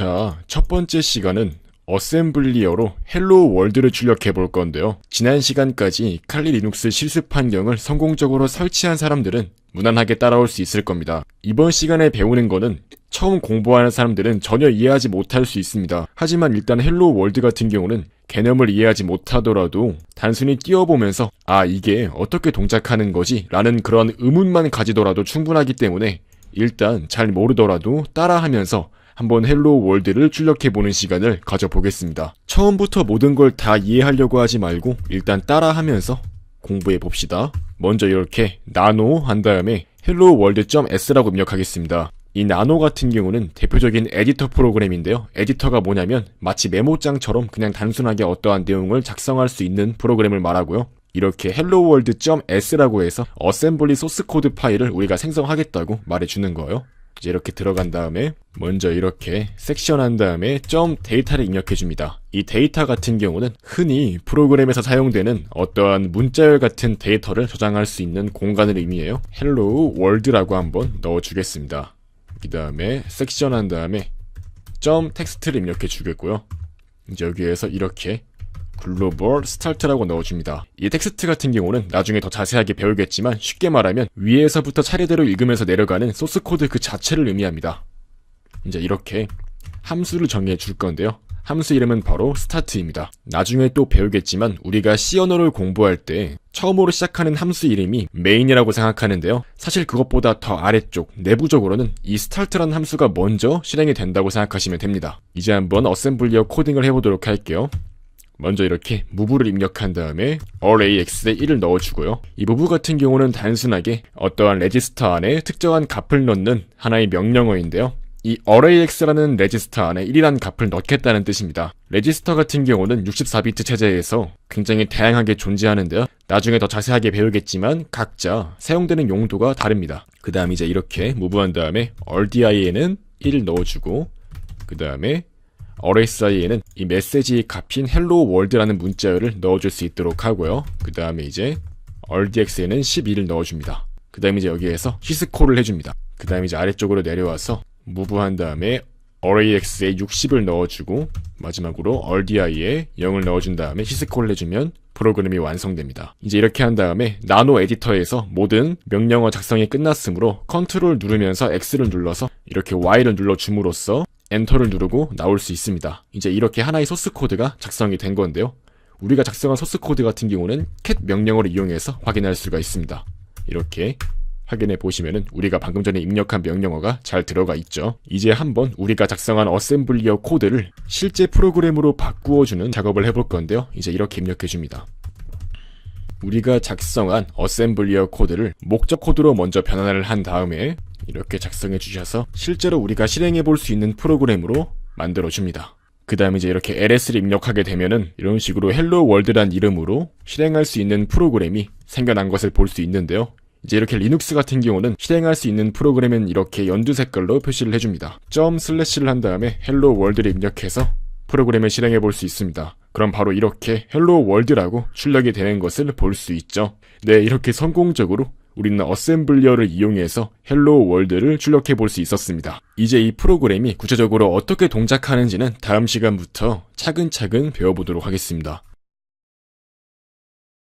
자, 첫 번째 시간은 어셈블리어로 헬로 월드를 출력해 볼 건데요. 지난 시간까지 칼리 리눅스 실습 환경을 성공적으로 설치한 사람들은 무난하게 따라올 수 있을 겁니다. 이번 시간에 배우는 거는 처음 공부하는 사람들은 전혀 이해하지 못할 수 있습니다. 하지만 일단 헬로 월드 같은 경우는 개념을 이해하지 못하더라도 단순히 띄워보면서 이게 어떻게 동작하는 거지? 라는 그런 의문만 가지더라도 충분하기 때문에 일단 잘 모르더라도 따라하면서 한번 헬로 월드를 출력해보는 시간을 가져보겠습니다. 처음부터 모든 걸 다 이해하려고 하지 말고 일단 따라하면서 공부해봅시다. 먼저 이렇게 나노 한 다음에 헬로 월드.s라고 입력하겠습니다. 이 나노 같은 경우는 대표적인 에디터 프로그램인데요. 에디터가 뭐냐면 마치 메모장처럼 그냥 단순하게 어떠한 내용을 작성할 수 있는 프로그램을 말하고요. 이렇게 helloworld.s라고 해서 어셈블리 소스 코드 파일을 우리가 생성하겠다고 말해주는 거예요. 이제 이렇게 들어간 다음에 먼저 이렇게 섹션 한 다음에 .data를 입력해줍니다. 이 데이터 같은 경우는 흔히 프로그램에서 사용되는 어떠한 문자열 같은 데이터를 저장할 수 있는 공간을 의미해요. hello world라고 한번 넣어주겠습니다. 그 다음에 섹션 한 다음에 텍스트를 입력해 주겠고요. 이제 여기에서 이렇게 글로벌 스타트라고 넣어줍니다. 이 텍스트 같은 경우는 나중에 더 자세하게 배우겠지만 쉽게 말하면 위에서부터 차례대로 읽으면서 내려가는 소스 코드 그 자체를 의미합니다. 이제 이렇게 함수를 정해 줄 건데요. 함수 이름은 바로 스타트입니다. 나중에 또 배우겠지만 우리가 C 언어를 공부할 때 처음으로 시작하는 함수 이름이 메인이라고 생각하는데요. 사실 그것보다 더 아래쪽 내부적으로는 이 스타트라는 함수가 먼저 실행이 된다고 생각하시면 됩니다. 이제 한번 어셈블리어 코딩을 해보도록 할게요. 먼저 이렇게 move를 입력한 다음에 arrayx에 1을 넣어주고요. 이 move 같은 경우는 단순하게 어떠한 레지스터 안에 특정한 값을 넣는 하나의 명령어인데요. 이 arrayx라는 레지스터 안에 1이라는 값을 넣겠다는 뜻입니다. 레지스터 같은 경우는 64비트 체제에서 굉장히 다양하게 존재하는데요. 나중에 더 자세하게 배우겠지만 각자 사용되는 용도가 다릅니다. 그 다음 이제 이렇게 move한 다음에 rdi에는 1을 넣어주고 그 다음에 RSI에는 이 메시지의 값인 hello world라는 문자열을 넣어줄 수 있도록 하고요. 그 다음에 이제 RDX에는 12를 넣어줍니다. 그 다음에 이제 여기에서 시스콜을 해줍니다. 그 다음에 이제 아래쪽으로 내려와서 move 한 다음에 RAX에 60을 넣어주고 마지막으로 RDI에 0을 넣어준 다음에 시스콜을 해주면 프로그램이 완성됩니다. 이제 이렇게 한 다음에 나노 에디터에서 모든 명령어 작성이 끝났으므로 컨트롤 누르면서 X를 눌러서 이렇게 Y를 눌러줌으로써 엔터를 누르고 나올 수 있습니다. 이제 이렇게 하나의 소스 코드가 작성이 된 건데요. 우리가 작성한 소스 코드 같은 경우는 cat 명령어를 이용해서 확인할 수가 있습니다. 이렇게 확인해 보시면은 우리가 방금 전에 입력한 명령어가 잘 들어가 있죠. 이제 한번 우리가 작성한 어셈블리어 코드를 실제 프로그램으로 바꾸어주는 작업을 해볼 건데요. 이제 이렇게 입력해 줍니다. 우리가 작성한 어셈블리어 코드를 목적 코드로 먼저 변환을 한 다음에 이렇게 작성해 주셔서 실제로 우리가 실행해 볼 수 있는 프로그램으로 만들어 줍니다. 그 다음에 이제 이렇게 ls를 입력하게 되면은 이런 식으로 hello world란 이름으로 실행할 수 있는 프로그램이 생겨난 것을 볼 수 있는데요. 이제 이렇게 리눅스 같은 경우는 실행할 수 있는 프로그램은 이렇게 연두 색깔로 표시를 해줍니다. //를 한 다음에 hello world를 입력해서 프로그램을 실행해 볼 수 있습니다. 그럼 바로 이렇게 hello world라고 출력이 되는 것을 볼 수 있죠. 네, 이렇게 성공적으로 우리는 어셈블리어를 이용해서 헬로 월드를 출력해 볼 수 있었습니다. 이제 이 프로그램이 구체적으로 어떻게 동작하는지는 다음 시간부터 차근차근 배워보도록 하겠습니다.